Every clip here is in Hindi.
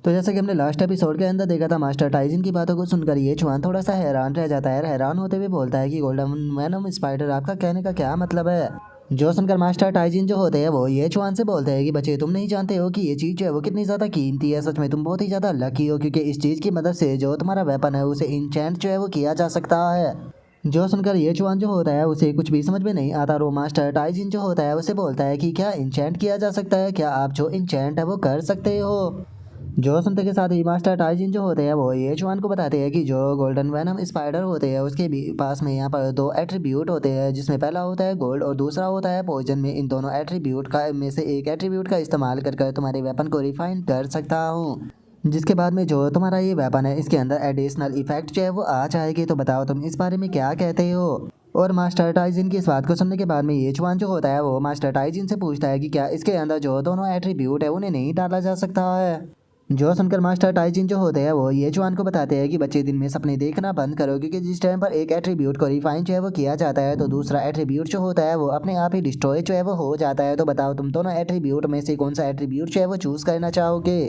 तो जैसा कि हमने लास्ट एपिसोड के अंदर देखा था, मास्टर टाइजिन की बातों को सुनकर ये चुआन थोड़ा सा हैरान रह जाता है और हैरान होते हुए बोलता है कि गोल्डन वेनम स्पाइडर, आपका कहने का क्या मतलब है। जो सुनकर मास्टर टाइजिन जो होते हैं वो ये चुआन से बोलते हैं कि बच्चे, तुम नहीं जानते हो कि ये चीज़ जो है वो कितनी ज़्यादा कीमती है। सच में तुम बहुत ही ज़्यादा लकी हो, क्योंकि इस चीज़ की मदद से जो तुम्हारा वेपन है उसे इंचेंट जो है वो किया जा सकता है। जो सुनकर ये चुआन जो होता है उसे कुछ भी समझ में नहीं आता। वो मास्टर टाइजिन जो होता है उसे बोलता है कि क्या इंचेंट किया जा सकता है, क्या आप जो इंचेंट है वो कर सकते हो। जो सुनते के साथ ही मास्टर टाइजिन जो होते हैं वो ये जुआन को बताते हैं कि जो गोल्डन वैनम स्पाइडर होते हैं उसके भी पास में यहाँ पर दो एट्रीब्यूट होते हैं, जिसमें पहला होता है गोल्ड और दूसरा होता है पॉइजन। में इन दोनों एट्रीब्यूट का में से एक एट्रीब्यूट का इस्तेमाल कर तुम्हारे वेपन को रिफाइन कर सकता हूँ, जिसके बाद में जो तुम्हारा ये वेपन है इसके अंदर एडिशनल इफेक्ट जो है वो आ जाएगी। तो बताओ तुम इस बारे में क्या कहते हो। और मास्टर टाइजिन की इस बात को सुनने के बाद में ये जुआन जो होता है वो मास्टर टाइजिन से पूछता है कि क्या इसके अंदर जो दोनों एट्रीब्यूट है उन्हें नहीं डाला जा सकता है। जो सुनकर मास्टर टाइजिन जो होते हैं वो ये जुआन को बताते हैं कि बच्चे, दिन में सपने देखना बंद करो, क्योंकि जिस टाइम पर एक एट्रीब्यूट को रिफाइन जो है वो किया जाता है तो दूसरा एट्रीब्यूट जो होता है वो अपने आप ही डिस्ट्रॉय जो है वो हो जाता है। तो बताओ तुम दोनों एट्रीब्यूट में से कौन सा एट्रीब्यूट जो है वो चूज़ करना चाहोगे।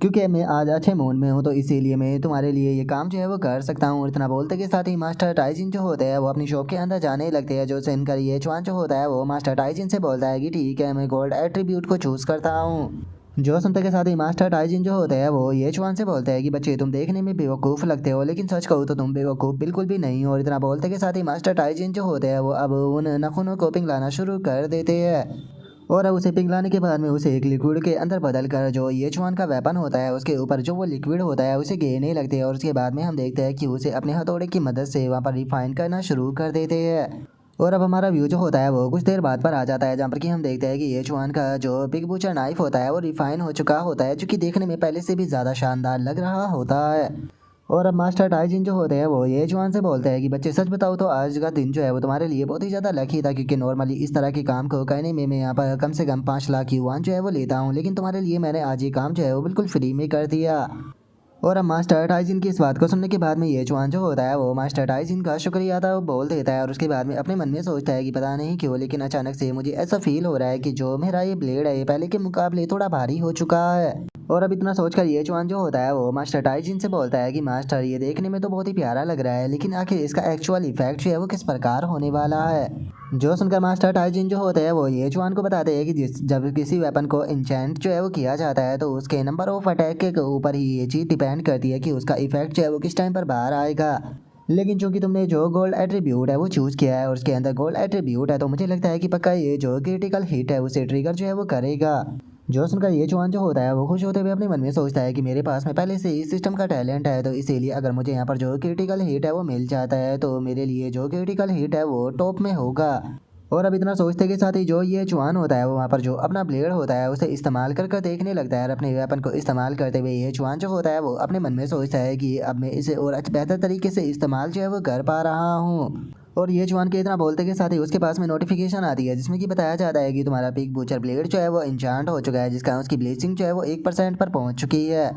क्योंकि मैं आज अच्छे मूड में हूँ तो इसीलिए मैं तुम्हारे लिए ये काम जो है वो कर सकता हूँ। और इतना बोलते के साथ ही मास्टर टाइजिन जो होते हैं वो अपनी शॉप के अंदर जाने लगते हैं। जो सुनकर ये जुआन जो होता है वो मास्टर टाइजिन से बोलता है कि ठीक है, मैं गोल्ड एट्रीब्यूट को चूज़ करता हूँ। जो सुनते के साथ ही मास्टर टाइजिन जो होते हैं वो ये जुआन से बोलते हैं कि बच्चे, तुम देखने में बेवकूफ़ लगते हो, लेकिन सच कहूँ तो तुम बेवकूफ़ बिल्कुल भी नहीं हो। और इतना बोलते के साथ ही मास्टर टाइजिन जो होते हैं वो अब उन नाखूनों को पिघलाना शुरू कर देते हैं। और अब उसे पिघलाने के बाद में उसे एक लिक्विड के अंदर बदल कर जो ये जुआन का वेपन होता है उसके ऊपर जो वो लिक्विड होता है उसे गिरने लगते हैं। और उसके बाद में हम देखते हैं कि उसे अपने हथौड़े की मदद से वहाँ पर रिफाइन करना शुरू कर देते हैं। और अब हमारा व्यू जो होता है वो कुछ देर बाद पर आ जाता है, जहाँ पर कि हम देखते हैं कि ये जुआन का जो बिग बूचर नाइफ होता है वो रिफाइन हो चुका होता है, जो कि देखने में पहले से भी ज़्यादा शानदार लग रहा होता है। और अब मास्टर टाइजिन जो होते हैं वो ये जुआन से बोलते हैं कि बच्चे, सच बताओ तो आज का दिन जो है वो तुम्हारे लिए बहुत ही ज़्यादा लकी था, क्योंकि नॉर्मली इस तरह के काम को करने में मैं यहाँ पर कम से कम 5 लाख युआन जो है वो लेता हूँ, लेकिन तुम्हारे लिए मैंने आज ये काम जो है वो बिल्कुल फ्री में कर दिया। और अब मास्टर टाइजिन की इस बात को सुनने के बाद में ये जुआन जो होता है वो मास्टर टाइजिन का शुक्रिया था वो बोल देता है। और उसके बाद में अपने मन में सोचता है कि पता नहीं क्यों, लेकिन अचानक से मुझे ऐसा फील हो रहा है कि जो मेरा ये ब्लेड है ये पहले के मुकाबले थोड़ा भारी हो चुका है। और अब इतना सोचकर ये जुआन जो होता है वो मास्टर टाइजिन से बोलता है कि मास्टर, ये देखने में तो बहुत ही प्यारा लग रहा है, लेकिन आखिर इसका एक्चुअल इफेक्ट जो है वो किस प्रकार होने वाला है। जो सुनकर मास्टर टाइजिन जो होते हैं वो ये जुआन को बताते हैं कि जब किसी वेपन को इंचेंट जो है वो किया जाता है तो उसके नंबर ऑफ अटैक के ऊपर ही ये चीज़ डिपेंड करती है कि उसका इफेक्ट जो है वो किस टाइम पर बाहर आएगा। लेकिन चूंकि तुमने जो गोल्ड एट्रीब्यूट है वो चूज़ किया है और उसके अंदर गोल्ड एट्रीब्यूट है, तो मुझे लगता है कि पक्का ये जो क्रिटिकल हिट है उसे ट्रिगर जो है वो करेगा। जो सुनकर ये जुआन जो होता है वो खुश होते हुए अपने मन में सोचता है कि मेरे पास में पहले से इस सिस्टम का टैलेंट है, तो इसीलिए अगर मुझे यहाँ पर जो क्रिटिकल हिट है वो मिल जाता है तो मेरे लिए जो क्रिटिकल हिट है वो टॉप में होगा। और अब इतना सोचते के साथ ही जो ये जुआन होता है वो वहाँ पर जो अपना ब्लेड होता है उसे इस्तेमाल कर देखने लगता है। और अपने वेपन को इस्तेमाल करते हुए ये जुआन जो होता है वो अपने मन में सोचता है कि अब मैं इसे और बेहतर तरीके से इस्तेमाल जो है वो कर पा रहा हूँ। और ये जुआन के इतना बोलते के साथ ही उसके पास में नोटिफिकेशन आती है, जिसमें कि बताया जाता है कि तुम्हारा पिग बूचर ब्लेड जो है वो इंचांट हो चुका है, जिसका उसकी ब्लीचिंग जो है वो 1% पर पहुंच चुकी है।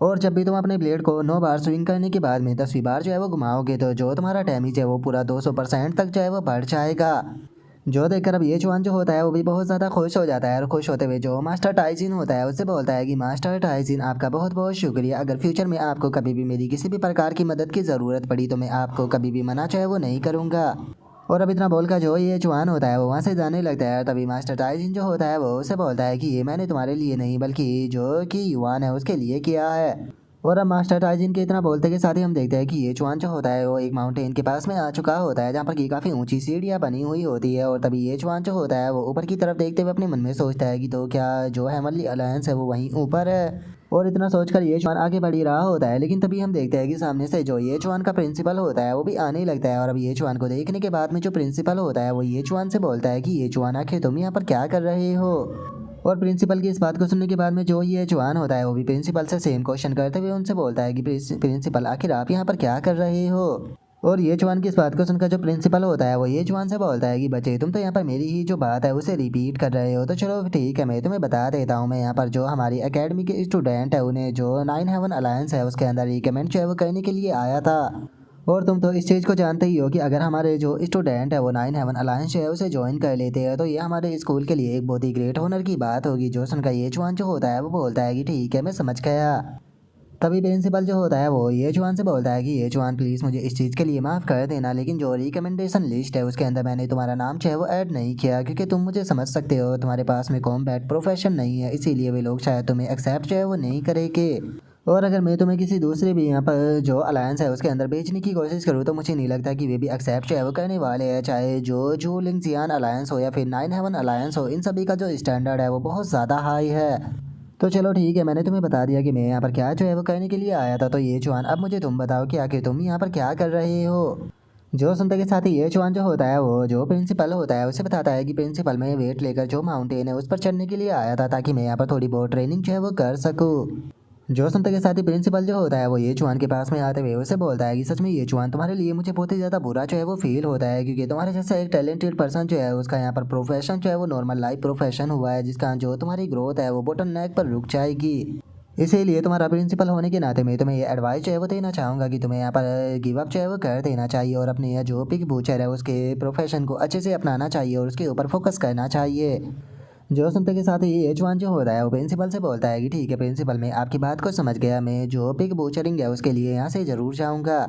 और जब भी तुम अपने ब्लेड को 9 बार स्विंग करने के बाद में 10वीं बार जो है वो घुमाओगे तो जो तुम्हारा डैमेज है वो पूरा 200% तक जो है वो बढ़ जाएगा। जो देखकर अब ये जुआन जो होता है वो भी बहुत ज़्यादा खुश हो जाता है। और खुश होते हुए जो मास्टर टाइजिन होता है उससे बोलता है कि मास्टर टाइजिन, आपका बहुत बहुत शुक्रिया। अगर फ्यूचर में आपको कभी भी मेरी किसी भी प्रकार की मदद की ज़रूरत पड़ी तो मैं आपको कभी भी मना चाहे वो नहीं करूँगा। और अब इतना बोलकर जो ये जुआन होता है वो वहाँ से जाने लगता है। तभी मास्टर टाइजिन जो होता है वो उसे बोलता है कि ये मैंने तुम्हारे लिए नहीं बल्कि जो कि युवान है उसके लिए किया है। और अब मास्टर टाइजिन के इतना बोलते के साथ ही हम देखते हैं कि ये जुआन जो होता है वो एक माउंटेन के पास में आ चुका होता है, जहाँ पर कि काफ़ी ऊंची सीढ़ियाँ बनी हुई होती है। और तभी ये जुआन जो होता है वो ऊपर की तरफ देखते हुए अपने मन में सोचता है कि तो क्या जो हेवनली अलायंस है वो वहीं ऊपर है। और इतना सोचकर ये जुआन आगे बढ़ ही रहा होता है, लेकिन तभी हम देखते हैं कि सामने से जो ये जुआन का प्रिंसिपल होता है वो भी आने लगता है। और अब ये जुआन को देखने के बाद में जो प्रिंसिपल होता है वो ये जुआन से बोलता है कि ये जुआन, आखिर तुम यहाँ पर क्या कर रहे हो। और प्रिंसिपल की इस बात को सुनने के बाद में जो ये जुआन होता है वो भी प्रिंसिपल से सेम क्वेश्चन करते हुए उनसे बोलता है कि प्रिंसिपल, आखिर आप यहाँ पर क्या कर रहे हो। और ये जुआन की इस बात को सुनकर जो प्रिंसिपल होता है वो ये जुआन से बोलता है कि बच्चे, तुम तो यहाँ पर मेरी ही जो बात है उसे रिपीट कर रहे हो, तो चलो ठीक है, मैं तुम्हें बता देता हूँ। मैं यहाँ पर जो हमारी एकेडमी के स्टूडेंट है उन्हें जो 9 हेवन अलायंस है उसके अंदर रिकमेंड जो है वो करने के लिए आया था। और तुम तो इस चीज़ को जानते ही हो कि अगर हमारे जो स्टूडेंट है वो 9 हेवन अलायंस है उसे ज्वाइन कर लेते हैं तो ये हमारे स्कूल के लिए एक बहुत ही ग्रेट ऑनर की बात होगी। जो सुनकर ये जवान जो होता है वो बोलता है कि ठीक है मैं समझ गया। तभी प्रिंसिपल जो होता है वो ये जवान से बोलता है कि ये जवान प्लीज़ मुझे इस चीज़ के लिए माफ़ कर देना, लेकिन जो रिकमेंडेशन लिस्ट है उसके अंदर मैंने तुम्हारा नाम जो है वो ऐड नहीं किया, क्योंकि तुम मुझे समझ सकते हो तुम्हारे पास में कॉम्बैट प्रोफेशन नहीं है, इसीलिए वे लोग शायद तुम्हें एक्सेप्ट जो है वो नहीं करेंगे। और अगर मैं तुम्हें किसी दूसरे भी यहाँ पर जो अलायंस है उसके अंदर भेजने की कोशिश करूँ तो मुझे नहीं लगता कि वे भी एक्सेप्ट जो है वो करने वाले हैं, चाहे जो लिंगजियान अलायंस हो या फिर 9 हेवन अलायंस हो, इन सभी का जो स्टैंडर्ड है वो बहुत ज़्यादा हाई है। तो चलो ठीक है, मैंने तुम्हें बता दिया कि मैं यहाँ पर क्या जो है वो करने के लिए आया था। तो ये चौहान अब मुझे तुम बताओ कि आखिर तुम यहाँ पर क्या कर रहे हो। जो सुनते के साथ ही ये चौहान जो होता है वो जो प्रिंसिपल होता है उसे बताता है कि प्रिंसिपल मैं वेट लेकर जो माउंटेन है उस पर चढ़ने के लिए आया था ताकि मैं यहाँ पर थोड़ी बहुत ट्रेनिंग जो है वो कर सकूँ। जो सुनते के साथ ही प्रिंसिपल जो होता है वो ये चुहान के पास में आते हुए उसे बोलता है कि सच में ये चुहान तुम्हारे लिए मुझे बहुत ही ज़्यादा बुरा जो है वो फील होता है, क्योंकि तुम्हारे जैसा एक टैलेंटेड पर्सन जो है उसका यहाँ पर प्रोफेशन जो है वो नॉर्मल लाइफ प्रोफेशन हुआ है, जिसका जो तुम्हारी ग्रोथ है वो बटन नेक पर रुक जाएगी। इसीलिए तुम्हारा प्रिंसिपल होने के नाते मैं तुम्हें ये एडवाइस जो है वो देना चाहूँगा कि तुम्हें यहाँ पर गिव अप जो है वो कर देना चाहिए और अपने यह जो पिक बूचर है उसके प्रोफेशन को अच्छे से अपनाना चाहिए और उसके ऊपर फोकस करना चाहिए। जो सुनते के साथ ही एचवान जो होता है वो प्रिंसिपल से बोलता है कि ठीक है प्रिंसिपल, मैं आपकी बात को समझ गया, मैं जो पिक बूचरिंग है उसके लिए यहाँ से ज़रूर जाऊँगा।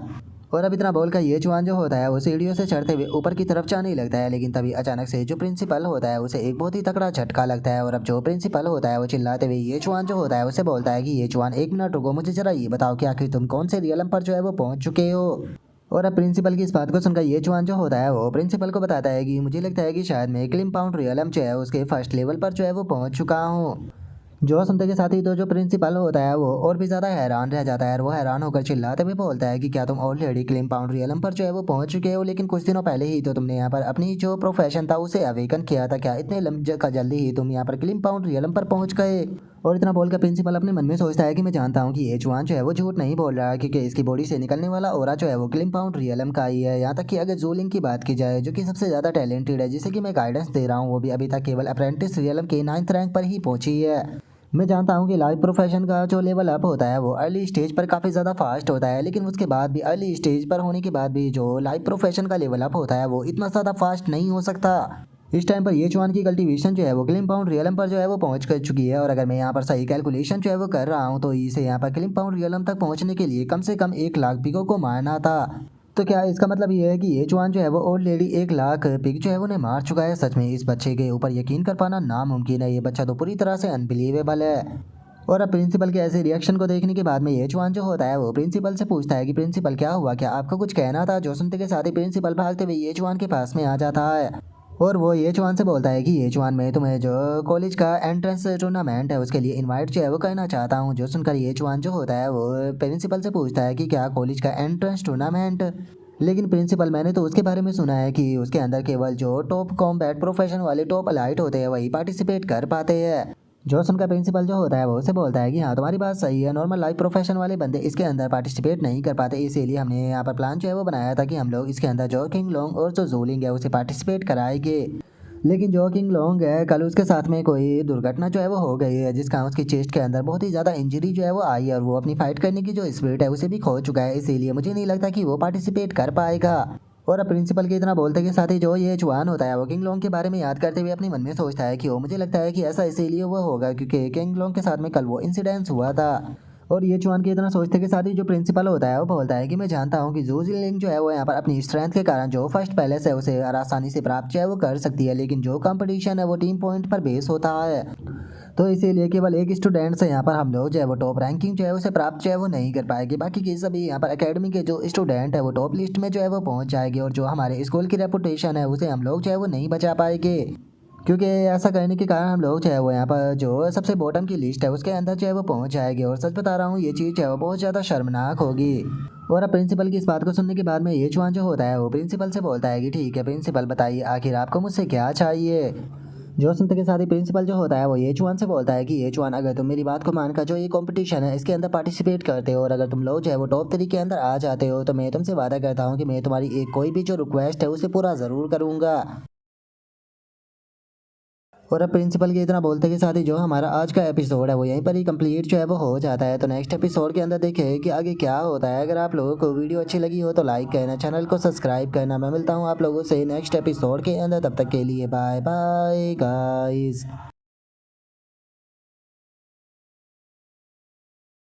और अब इतना बोलकर ये जवान जो होता है वो सीढ़ियों से चढ़ते हुए ऊपर की तरफ जाने लगता है, लेकिन तभी अचानक से जो प्रिंसिपल होता है उसे एक बहुत ही तगड़ा झटका लगता है। और अब जो प्रिंसिपल होता है वो चिल्लाते हुए ये जवान जो होता है उसे बोलता है कि ये जवान 1 मिनट रुको, मुझे जरा ये बताओ कि आखिर तुम कौन से रियलम पर जो है वो पहुंच चुके हो। और अब प्रिंसिपल की इस बात को सुनकर ये जवान जो होता है वो प्रिंसिपल को बताता है कि मुझे लगता है कि शायद मैं क्लिम पाउंड रियलम जो है उसके फर्स्ट लेवल पर जो है वो पहुंच चुका हूँ। जो सुनते के साथ ही तो जो प्रिंसिपल होता है वो और भी ज़्यादा हैरान रह जाता है और वो हैरान होकर चिल्लाते हुए बोलता है कि क्या तुम ऑलरेडी क्लेम पाउंड रियलम पर जो है वो पहुंच चुके हो, लेकिन कुछ दिनों पहले ही तो तुमने यहाँ पर अपनी जो प्रोफेशन था उसे अवेकन किया था, क्या इतने जल्दी ही तुम यहाँ पर क्लेम पाउंड रियलम पर पहुंच गए। और इतना बोलकर प्रिंसिपल अपने मन में सोचता है कि मैं जानता हूँ कि ये जवान जो है वो झूठ नहीं बोल रहा है, क्योंकि इसकी बॉडी से निकलने वाला ओरा जो है वो क्लिम पाउंड रियलम का ही है। यहाँ तक कि अगर जोलिंग की बात की जाए जो कि सबसे ज़्यादा टैलेंटेड है जिसे कि मैं गाइडेंस दे रहा हूँ, वो भी अभी तक केवल अप्रेंटिस रियलम के 9th रैंक पर ही पहुंची है। मैं जानता हूँ कि लाइफ प्रोफेशन का जो लेवल अप होता है वो अर्ली स्टेज पर काफ़ी ज़्यादा फास्ट होता है, लेकिन उसके बाद भी अर्ली स्टेज पर होने के बाद भी जो लाइफ प्रोफेशन का लेवल अप होता है वो इतना ज़्यादा फास्ट नहीं हो सकता। इस टाइम पर ये चुहान की कल्टीवेशन जो है वो क्लिम पाउंड रियलम पर जो है वो पहुंच कर चुकी है, और अगर मैं यहाँ पर सही कैलकुलेशन जो है वो कर रहा हूँ तो इसे यहाँ पर क्लिम पाउंड रियलम तक पहुंचने के लिए कम से कम 1 लाख पिगों को मारना था। तो क्या इसका मतलब ये है कि ये जवान जो है वो ऑलरेडी 1 लाख पिग जो है वो ने मार चुका है। सच में इस बच्चे के ऊपर यकीन कर पाना नामुमकिन है, ये बच्चा तो पूरी तरह से अनबिलीवेबल है। और अब प्रिंसिपल के ऐसे रिएक्शन को देखने के बाद में ये जवान जो होता है वो प्रिंसिपल से पूछता है कि प्रिंसिपल क्या हुआ, क्या आपको कुछ कहना था। जो सुनते के साथ ही प्रिंसिपल भागते हुए ये जवान के पास में आ जाता है और वो ये जवान से बोलता है कि ये जवान मैं तुम्हें जो कॉलेज का एंट्रेंस टूर्नामेंट है उसके लिए इनवाइट जो है वो करना चाहता हूँ। जो सुनकर ये जवान जो होता है वो प्रिंसिपल से पूछता है कि क्या कॉलेज का एंट्रेंस टूर्नामेंट, लेकिन प्रिंसिपल मैंने तो उसके बारे में सुना है कि उसके अंदर केवल जो टॉप कॉम्बैट प्रोफेशन वाले टॉप अलाइट होते हैं वही पार्टिसिपेट कर पाते हैं। जो सुनकर प्रिंसिपल जो होता है वो उसे बोलता है कि हाँ तुम्हारी बात सही है, नॉर्मल लाइफ प्रोफेशन वाले बंदे इसके अंदर पार्टिसिपेट नहीं कर पाते, इसीलिए हमने यहाँ पर प्लान जो है वो बनाया था कि हम लोग इसके अंदर जो किंग लोंग और जो जोलिंग है उसे पार्टिसिपेट कराएंगे। लेकिन जो किंग लोंग है कल उसके साथ में कोई दुर्घटना जो है वो हो गई है, जिसका उसकी चेस्ट के अंदर बहुत ही ज़्यादा इंजरी जो है वो आई है और वो अपनी फाइट करने की जो स्पिरिट है उसे भी खो चुका है, इसीलिए मुझे नहीं लगता कि वो पार्टिसिपेट कर पाएगा। और अब प्रिंसिपल के इतना बोलते के साथ ही जो ये जवान होता है वो किंग लोंग के बारे में याद करते हुए अपने मन में सोचता है कि वो मुझे लगता है कि ऐसा इसीलिए वो होगा क्योंकि किंग लोंग के साथ में कल वो इंसिडेंस हुआ था। और ये जवान के इतना सोचते के साथ ही जो प्रिंसिपल होता है वो बोलता है कि मैं जानता हूँ कि जो जिलिंग जो है वो यहाँ पर अपनी स्ट्रेंथ के कारण जो फर्स्ट पैलेस है उसे आसानी से प्राप्त जो है वो कर सकती है, लेकिन जो कंपटीशन है वो टीम पॉइंट पर बेस होता है। तो इसीलिए केवल एक स्टूडेंट से यहाँ पर हम लोग जो है वो टॉप रैंकिंग जो है उसे प्राप्त जो है वो नहीं कर पाएगी, बाकी के सभी यहाँ पर एकेडमी के जो स्टूडेंट है वो टॉप लिस्ट में जो है वो पहुँच जाएगी और जो हमारे स्कूल की रेपुटेशन है उसे हम लोग जो है वो नहीं बचा पाएंगे। क्योंकि ऐसा करने के कारण हम लोग जो है वो यहाँ पर जो सबसे बॉटम की लिस्ट है उसके अंदर जो है वो पहुँच जाएंगे, और सच बता रहा हूँ ये चीज़ जो है वो बहुत ज़्यादा शर्मनाक होगी। और अब प्रिंसिपल की इस बात को सुनने के बाद में ये जवान जो होता है वो प्रिंसिपल से बोलता है कि ठीक है प्रिंसिपल बताइए आखिर आपको मुझसे क्या चाहिए। जो सुनते के साथ ही प्रिंसिपल जो होता है वो ये चुआन से बोलता है कि ये चुआन अगर तुम मेरी बात को मानकर जो ये कंपटीशन है इसके अंदर पार्टिसिपेट करते हो और अगर तुम लोग जो है वो टॉप 3 के अंदर आ जाते हो तो मैं तुमसे वादा करता हूँ कि मैं तुम्हारी एक कोई भी जो रिक्वेस्ट है उसे पूरा ज़रूर करूँगा। और अब प्रिंसिपल के इतना बोलते के साथ ही जो हमारा आज का एपिसोड है वो यहीं पर ही कंप्लीट जो है वो हो जाता है। तो नेक्स्ट एपिसोड के अंदर देखें कि आगे क्या होता है। अगर आप लोगों को वीडियो अच्छी लगी हो तो लाइक करना, चैनल को सब्सक्राइब करना। मैं मिलता हूँ आप लोगों से नेक्स्ट एपिसोड के अंदर, तब तक के लिए बाय बाय गाइस।